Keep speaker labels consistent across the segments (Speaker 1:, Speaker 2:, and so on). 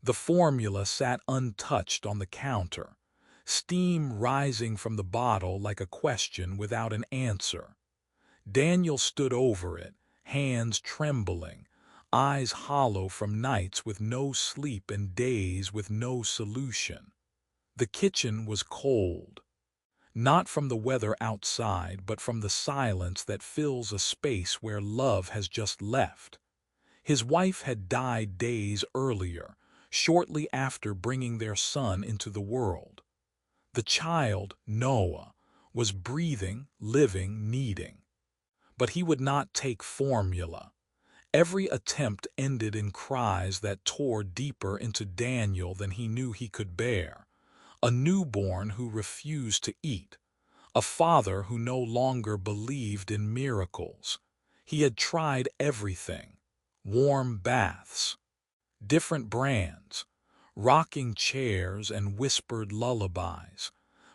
Speaker 1: The formula sat untouched on the counter, steam rising from the bottle like a question without an answer. Daniel stood over it, hands trembling, eyes hollow from nights with no sleep and days with no solution. The kitchen was cold, not from the weather outside, but from the silence that fills a space where love has just left. His wife had died days earlier, shortly after bringing their son into the world. The child, Noah, was breathing, living, needing. But he would not take formula. Every attempt ended in cries that tore deeper into Daniel than he knew he could bear. A newborn who refused to eat. A father who no longer believed in miracles. He had tried everything. Warm baths, different brands, rocking chairs and whispered lullabies.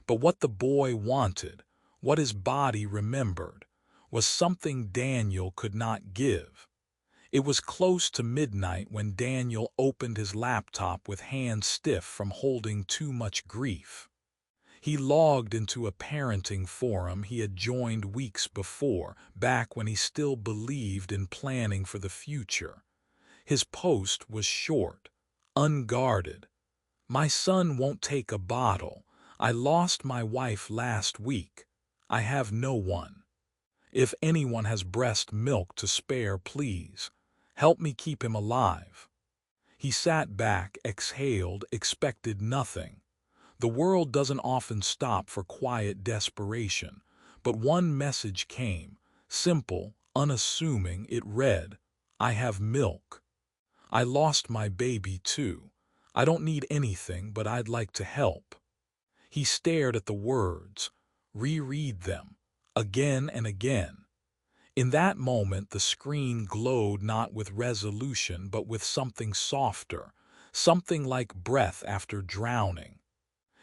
Speaker 1: But what the boy wanted, what his body remembered, was something Daniel could not give. It was close to midnight when Daniel opened his laptop with hands stiff from holding too much grief. He logged into a parenting forum he had joined weeks before, back when he still believed in planning for the future. His post was short, unguarded. "My son won't take a bottle. I lost my wife last week. I have no one. If anyone has breast milk to spare, please. Help me keep him alive." He sat back, exhaled, expected nothing. The world doesn't often stop for quiet desperation, but one message came, simple, unassuming. It read, "I have milk. I lost my baby too. I don't need anything, but I'd like to help." He stared at the words, reread them, again and again. In that moment the screen glowed not with resolution but with something softer, something like breath after drowning.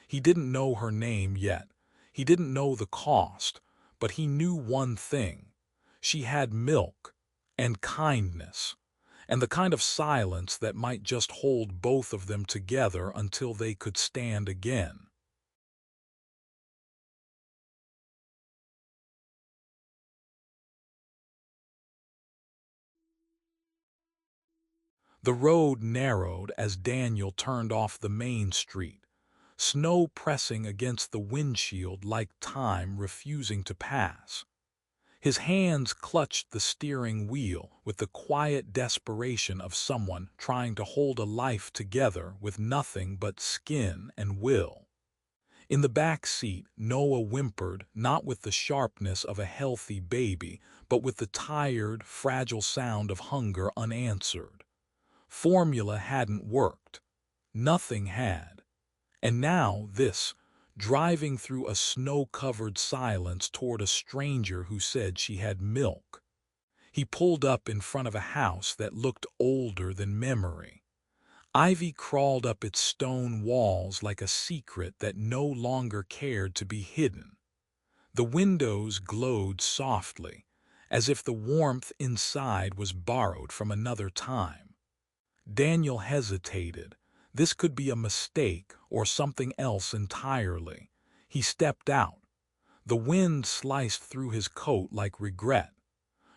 Speaker 1: He didn't know her name yet. He didn't know the cost, but he knew one thing. She had milk and kindness, and the kind of silence that might just hold both of them together until they could stand again. The road narrowed as Daniel turned off the main street, snow pressing against the windshield like time refusing to pass. His hands clutched the steering wheel with the quiet desperation of someone trying to hold a life together with nothing but skin and will. In the back seat, Noah whimpered, not with the sharpness of a healthy baby, but with the tired, fragile sound of hunger unanswered. Formula hadn't worked. Nothing had. And now this, driving through a snow-covered silence toward a stranger who said she had milk. He pulled up in front of a house that looked older than memory. Ivy crawled up its stone walls like a secret that no longer cared to be hidden. The windows glowed softly, as if the warmth inside was borrowed from another time. Daniel hesitated. This could be a mistake or something else entirely. He stepped out. The wind sliced through his coat like regret.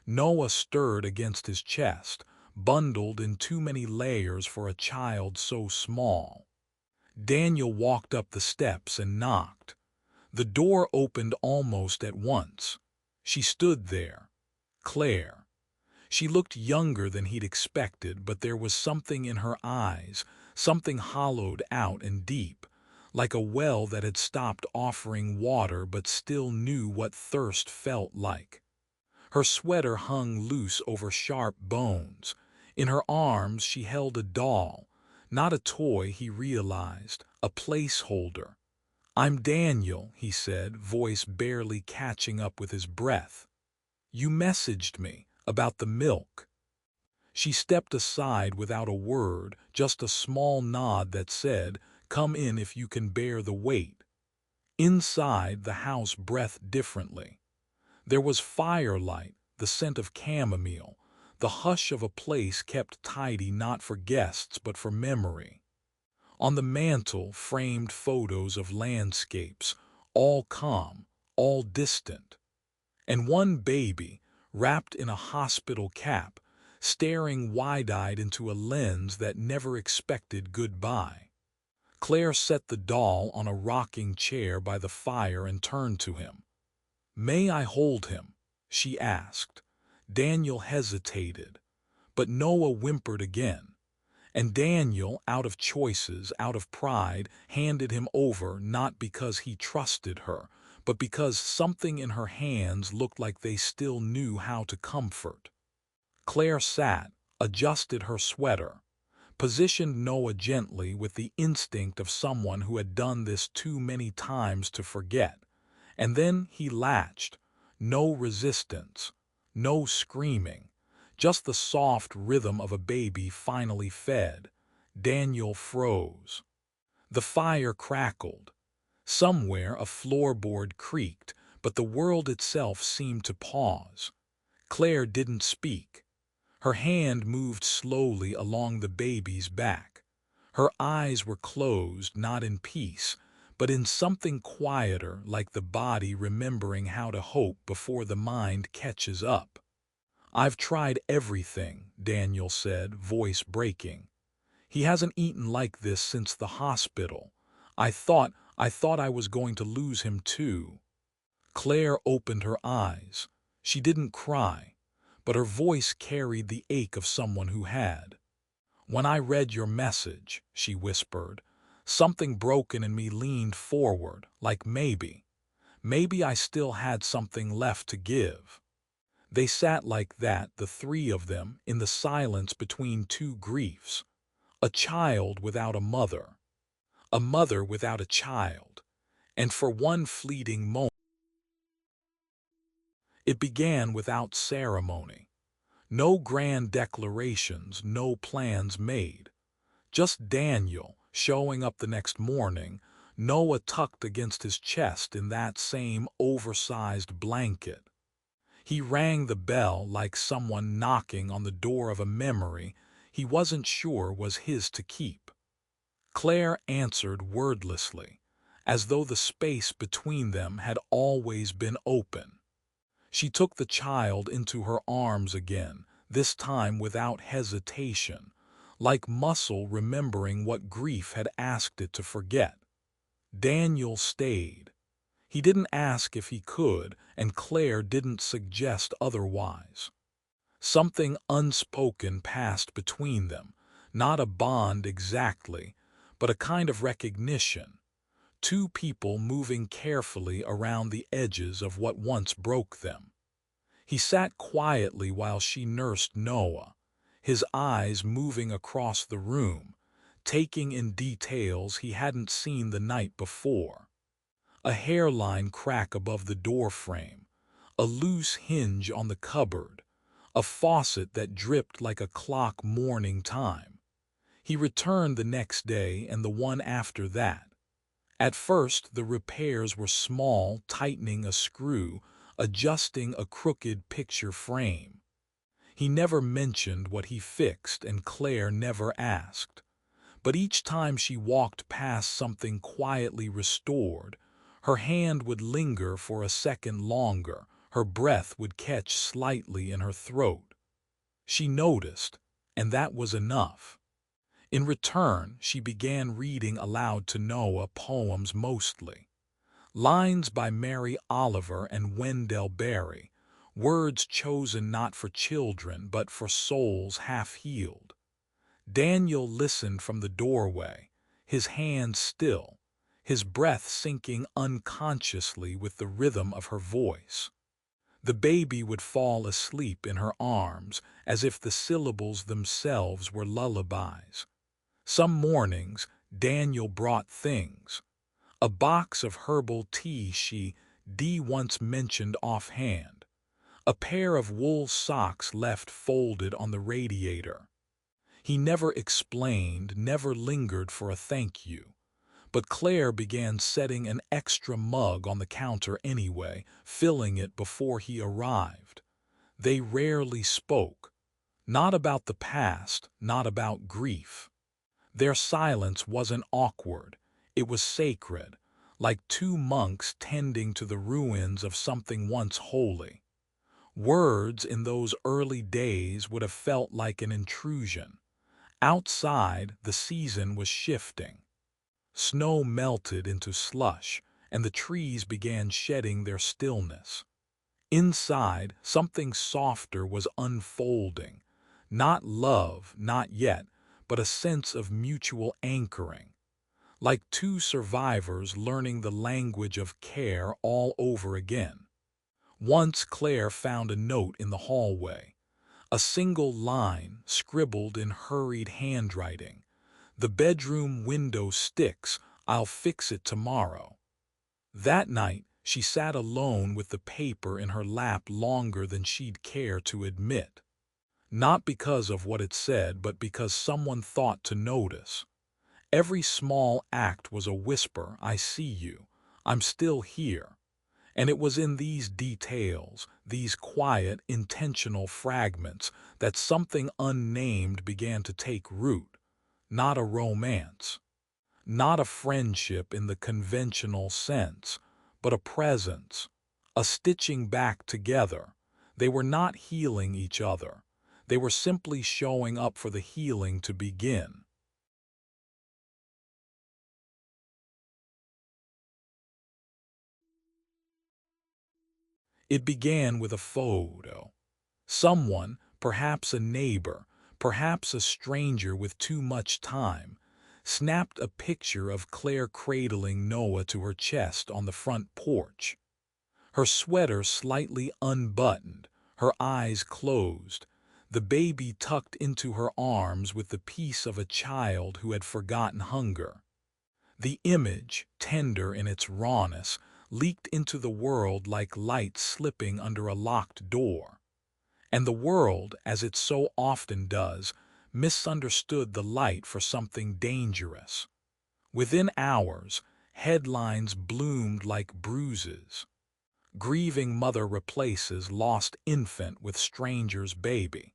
Speaker 1: Noah stirred against his chest, bundled in too many layers for a child so small. Daniel walked up the steps and knocked. The door opened almost at once. She stood there. Claire. She looked younger than he'd expected, but there was something in her eyes, something hollowed out and deep, like a well that had stopped offering water but still knew what thirst felt like. Her sweater hung loose over sharp bones. In her arms she held a doll, not a toy, he realized, a placeholder. "I'm Daniel," he said, voice barely catching up with his breath. "You messaged me about the milk." She stepped aside without a word, just a small nod that said, "Come in if you can bear the weight." Inside, the house breathed differently. There was firelight, the scent of chamomile, the hush of a place kept tidy not for guests but for memory. On the mantel, framed photos of landscapes, all calm, all distant, and one baby, wrapped in a hospital cap, staring wide-eyed into a lens that never expected goodbye. Claire set the doll on a rocking chair by the fire and turned to him. "May I hold him?" she asked. Daniel hesitated, but Noah whimpered again. And Daniel, out of choices, out of pride, handed him over, not because he trusted her, but because something in her hands looked like they still knew how to comfort. Claire sat, adjusted her sweater, positioned Noah gently with the instinct of someone who had done this too many times to forget, and then he latched. No resistance, no screaming, just the soft rhythm of a baby finally fed. Daniel froze. The fire crackled. Somewhere a floorboard creaked, but the world itself seemed to pause. Claire didn't speak. Her hand moved slowly along the baby's back. Her eyes were closed, not in peace, but in something quieter, like the body remembering how to hope before the mind catches up. "I've tried everything," Daniel said, voice breaking. "He hasn't eaten like this since the hospital. I thought I was going to lose him too." Claire opened her eyes. She didn't cry, but her voice carried the ache of someone who had. "When I read your message," she whispered, "something broken in me leaned forward, like maybe I still had something left to give." They sat like that, the three of them, in the silence between two griefs. A child without a mother without a child, and for one fleeting moment, it began without ceremony. No grand declarations, no plans made. Just Daniel showing up the next morning, Noah tucked against his chest in that same oversized blanket. He rang the bell like someone knocking on the door of a memory he wasn't sure was his to keep. Claire answered wordlessly, as though the space between them had always been open. She took the child into her arms again, this time without hesitation, like muscle remembering what grief had asked it to forget. Daniel stayed. He didn't ask if he could, and Claire didn't suggest otherwise. Something unspoken passed between them, not a bond exactly, but a kind of recognition. Two people moving carefully around the edges of what once broke them. He sat quietly while she nursed Noah, his eyes moving across the room, taking in details he hadn't seen the night before. A hairline crack above the door frame, a loose hinge on the cupboard, a faucet that dripped like a clock morning time. He returned the next day and the one after that. At first, the repairs were small, tightening a screw, adjusting a crooked picture frame. He never mentioned what he fixed, and Claire never asked. But each time she walked past something quietly restored, her hand would linger for a second longer, her breath would catch slightly in her throat. She noticed, and that was enough. In return, she began reading aloud to Noah poems mostly. Lines by Mary Oliver and Wendell Berry, words chosen not for children but for souls half-healed. Daniel listened from the doorway, his hands still, his breath sinking unconsciously with the rhythm of her voice. The baby would fall asleep in her arms as if the syllables themselves were lullabies. Some mornings, Daniel brought things. A box of herbal tea D once mentioned offhand. A pair of wool socks left folded on the radiator. He never explained, never lingered for a thank you. But Claire began setting an extra mug on the counter anyway, filling it before he arrived. They rarely spoke. Not about the past, not about grief. Their silence wasn't awkward, it was sacred, like two monks tending to the ruins of something once holy. Words in those early days would have felt like an intrusion. Outside, the season was shifting. Snow melted into slush, and the trees began shedding their stillness. Inside, something softer was unfolding. Not love, not yet, but a sense of mutual anchoring. Like two survivors learning the language of care all over again. Once Claire found a note in the hallway. A single line, scribbled in hurried handwriting. "The bedroom window sticks. I'll fix it tomorrow." That night, she sat alone with the paper in her lap longer than she'd care to admit. Not because of what it said, but because someone thought to notice. Every small act was a whisper, "I see you. I'm still here." And it was in these details, these quiet, intentional fragments, that something unnamed began to take root. Not a romance. Not a friendship in the conventional sense, but a presence, a stitching back together. They were not healing each other. They were simply showing up for the healing to begin. It began with a photo. Someone, perhaps a neighbor, perhaps a stranger with too much time, snapped a picture of Claire cradling Noah to her chest on the front porch. Her sweater slightly unbuttoned, her eyes closed, the baby tucked into her arms with the peace of a child who had forgotten hunger. The image, tender in its rawness, leaked into the world like light slipping under a locked door. And the world, as it so often does, misunderstood the light for something dangerous. Within hours, headlines bloomed like bruises. Grieving mother replaces lost infant with stranger's baby.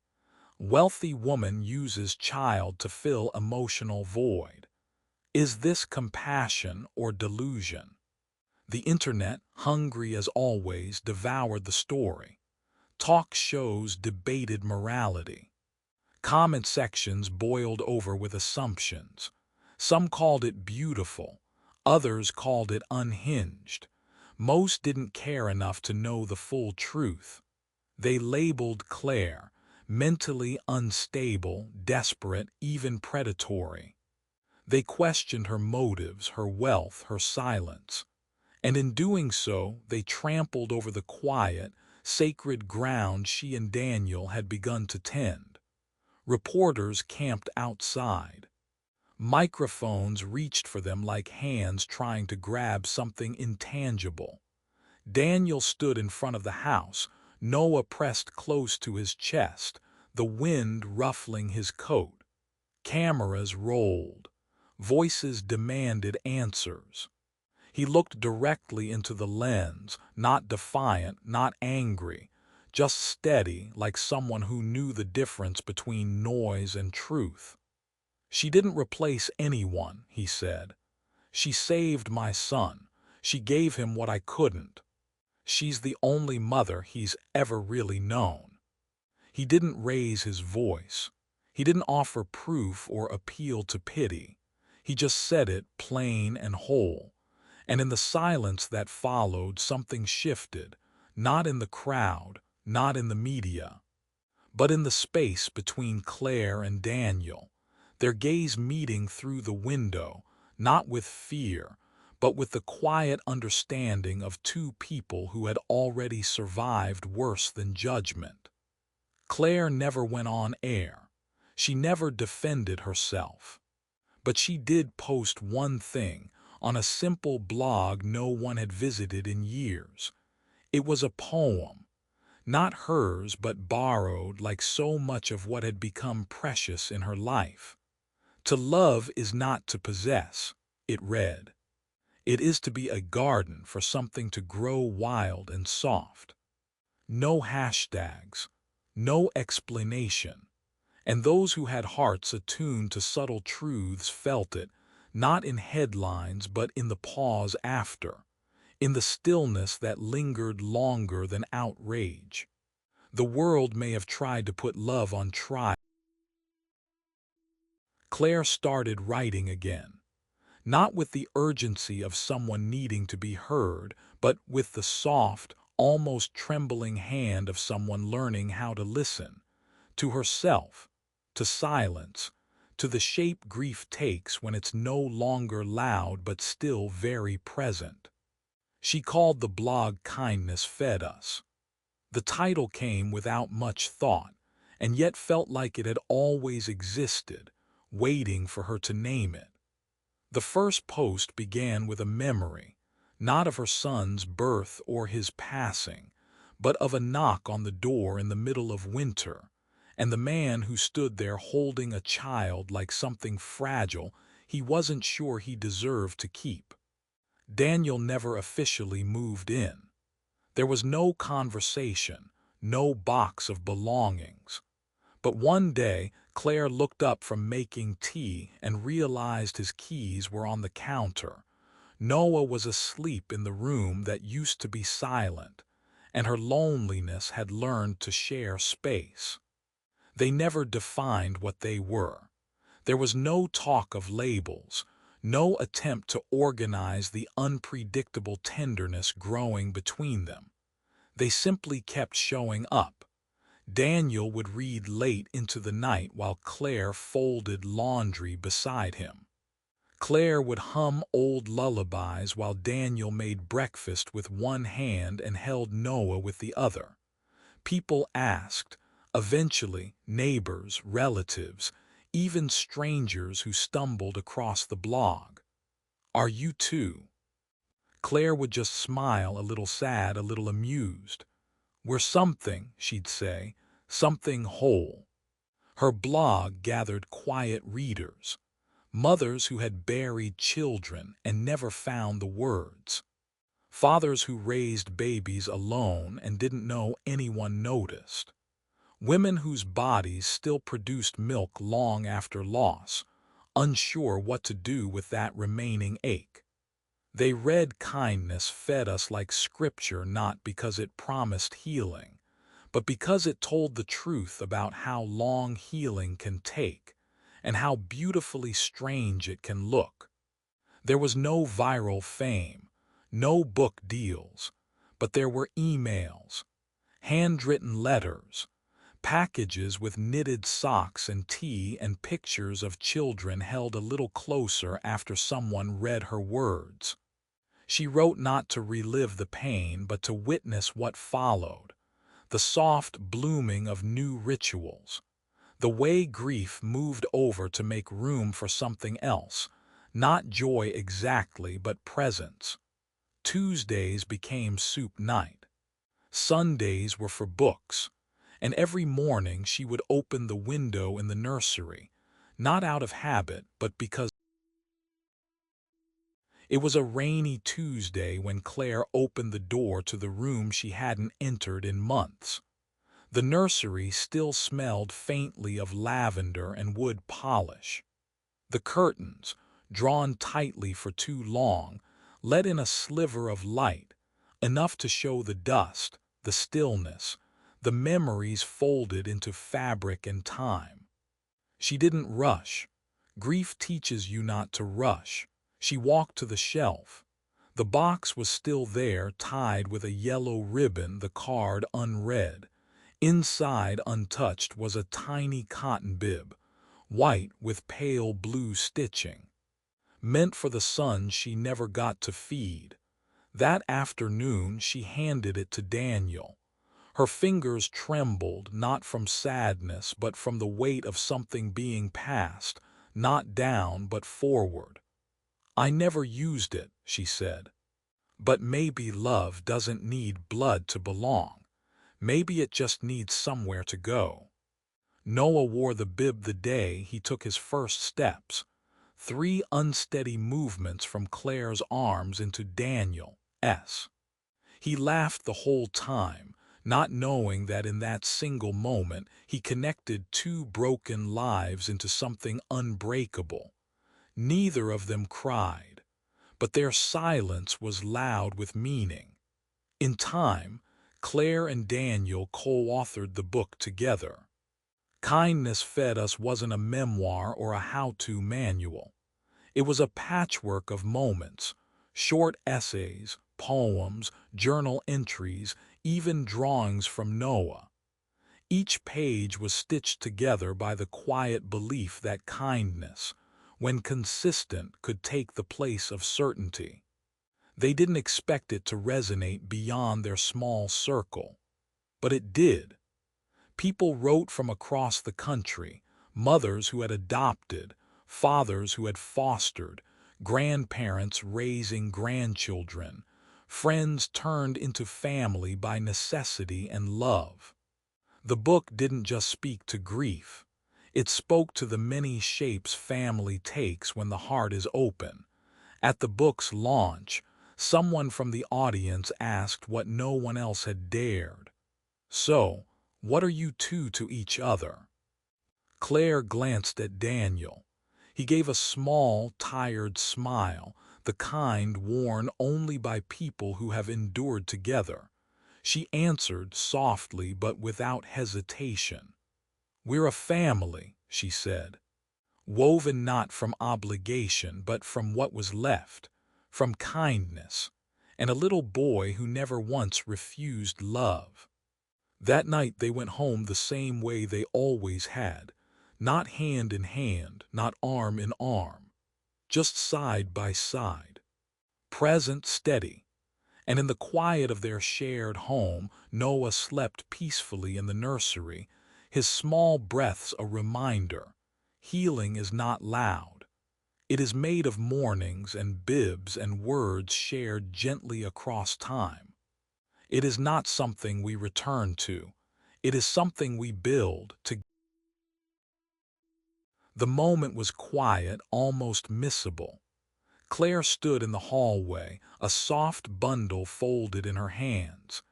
Speaker 1: Wealthy woman uses child to fill emotional void. Is this compassion or delusion? The internet, hungry as always, devoured the story. Talk shows debated morality. Comment sections boiled over with assumptions. Some called it beautiful, others called it unhinged. Most didn't care enough to know the full truth. They labeled Claire mentally unstable, desperate, even predatory. They questioned her motives, her wealth, her silence. And in doing so, they trampled over the quiet, sacred ground she and Daniel had begun to tend. Reporters camped outside. Microphones reached for them like hands trying to grab something intangible. Daniel stood in front of the house, Noah pressed close to his chest, the wind ruffling his coat. Cameras rolled. Voices demanded answers. He looked directly into the lens, not defiant, not angry, just steady, like someone who knew the difference between noise and truth. "She didn't replace anyone," he said. "She saved my son. She gave him what I couldn't. She's the only mother he's ever really known." He didn't raise his voice. He didn't offer proof or appeal to pity. He just said it plain and whole. And in the silence that followed, something shifted, not in the crowd, not in the media, but in the space between Claire and Daniel, their gaze meeting through the window, not with fear, but with the quiet understanding of two people who had already survived worse than judgment. Claire never went on air. She never defended herself. But she did post one thing on a simple blog no one had visited in years. It was a poem, not hers but borrowed like so much of what had become precious in her life. "To love is not to possess," it read. "It is to be a garden for something to grow wild and soft." No hashtags, no explanation. And those who had hearts attuned to subtle truths felt it, not in headlines but in the pause after, in the stillness that lingered longer than outrage. The world may have tried to put love on trial. Claire started writing again, not with the urgency of someone needing to be heard, but with the soft, almost trembling hand of someone learning how to listen, to herself, to silence, to the shape grief takes when it's no longer loud but still very present. She called the blog Kindness Fed Us. The title came without much thought, and yet felt like it had always existed, waiting for her to name it. The first post began with a memory, not of her son's birth or his passing, but of a knock on the door in the middle of winter, and the man who stood there holding a child like something fragile he wasn't sure he deserved to keep. Daniel never officially moved in. There was no conversation, no box of belongings. But one day, Claire looked up from making tea and realized his keys were on the counter. Noah was asleep in the room that used to be silent, and her loneliness had learned to share space. They never defined what they were. There was no talk of labels, no attempt to organize the unpredictable tenderness growing between them. They simply kept showing up. Daniel would read late into the night while Claire folded laundry beside him. Claire would hum old lullabies while Daniel made breakfast with one hand and held Noah with the other. People asked, eventually neighbors, relatives, even strangers who stumbled across the blog. "Are you too?" Claire would just smile, a little sad, a little amused. "We're something," she'd say, "something whole." Her blog gathered quiet readers, mothers who had buried children and never found the words, fathers who raised babies alone and didn't know anyone noticed, women whose bodies still produced milk long after loss, unsure what to do with that remaining ache. They read Kindness Fed Us like scripture, not because it promised healing, but because it told the truth about how long healing can take and how beautifully strange it can look. There was no viral fame, no book deals, but there were emails, handwritten letters, packages with knitted socks and tea, and pictures of children held a little closer after someone read her words. She wrote not to relive the pain, but to witness what followed, the soft blooming of new rituals, the way grief moved over to make room for something else, not joy exactly, but presence. Tuesdays became soup night. Sundays were for books, and every morning she would open the window in the nursery, not out of habit, but because it was a rainy Tuesday when Claire opened the door to the room she hadn't entered in months. The nursery still smelled faintly of lavender and wood polish. The curtains, drawn tightly for too long, let in a sliver of light, enough to show the dust, the stillness, the memories folded into fabric and time. She didn't rush. Grief teaches you not to rush. She walked to the shelf. The box was still there, tied with a yellow ribbon, the card unread. Inside, untouched, was a tiny cotton bib, white with pale blue stitching, meant for the son she never got to feed. That afternoon she handed it to Daniel. Her fingers trembled, not from sadness, but from the weight of something being passed, not down, but forward. "I never used it," she said. "But maybe love doesn't need blood to belong. Maybe it just needs somewhere to go." Noah wore the bib the day he took his first steps, 3 unsteady movements from Claire's arms into Daniel's. He laughed the whole time, not knowing that in that single moment he connected two broken lives into something unbreakable. Neither of them cried, but their silence was loud with meaning. In time, Claire and Daniel co-authored the book together. Kindness Fed Us wasn't a memoir or a how-to manual. It was a patchwork of moments, short essays, poems, journal entries, even drawings from Noah. Each page was stitched together by the quiet belief that kindness, when consistent, could take the place of certainty. They didn't expect it to resonate beyond their small circle, but it did. People wrote from across the country, mothers who had adopted, fathers who had fostered, grandparents raising grandchildren, friends turned into family by necessity and love. The book didn't just speak to grief. It spoke to the many shapes family takes when the heart is open. At the book's launch, someone from the audience asked what no one else had dared. "So, what are you two to each other?" Claire glanced at Daniel. He gave a small, tired smile, the kind worn only by people who have endured together. She answered softly but without hesitation. "We're a family," she said, "woven not from obligation but from what was left, from kindness, and a little boy who never once refused love." That night they went home the same way they always had, not hand in hand, not arm in arm, just side by side, present, steady. And in the quiet of their shared home, Noah slept peacefully in the nursery, his small breaths a reminder. Healing is not loud. It is made of mornings and bibs and words shared gently across time. It is not something we return to. It is something we build to. The moment was quiet, almost missable. Claire stood in the hallway, a soft bundle folded in her hands.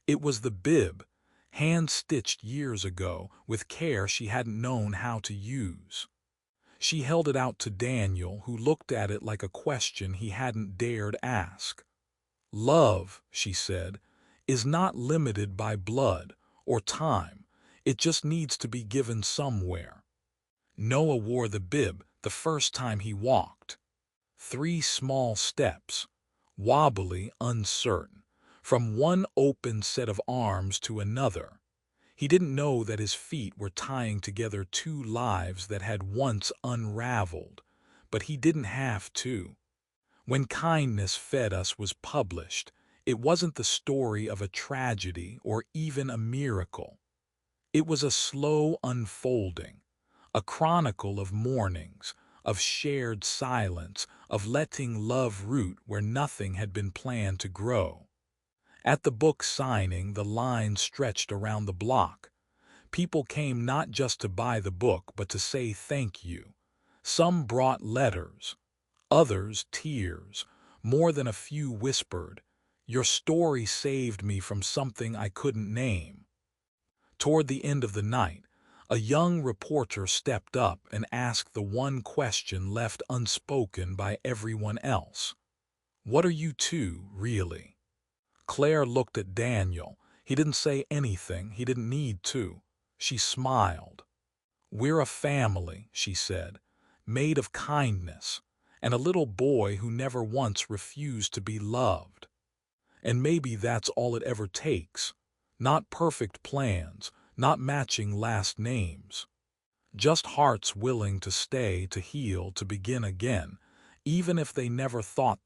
Speaker 1: It was the bib, hand-stitched years ago, with care she hadn't known how to use. She held it out to Daniel, who looked at it like a question he hadn't dared ask. "Love," she said, "is not limited by blood or time. It just needs to be given somewhere." Noah wore the bib the first time he walked. 3 small steps, wobbly, uncertain, from one open set of arms to another. He didn't know that his feet were tying together 2 lives that had once unraveled, but he didn't have to. When Kindness Fed Us was published, it wasn't the story of a tragedy or even a miracle. It was a slow unfolding, a chronicle of mornings, of shared silence, of letting love root where nothing had been planned to grow. At the book signing, the line stretched around the block. People came not just to buy the book, but to say thank you. Some brought letters, others tears. More than a few whispered, "Your story saved me from something I couldn't name." Toward the end of the night, a young reporter stepped up and asked the one question left unspoken by everyone else. "What are you two, really?" Claire looked at Daniel. He didn't say anything. He didn't need to. She smiled. "We're a family," she said, "made of kindness, and a little boy who never once refused to be loved. And maybe that's all it ever takes. Not perfect plans, not matching last names. Just hearts willing to stay, to heal, to begin again, even if they never thought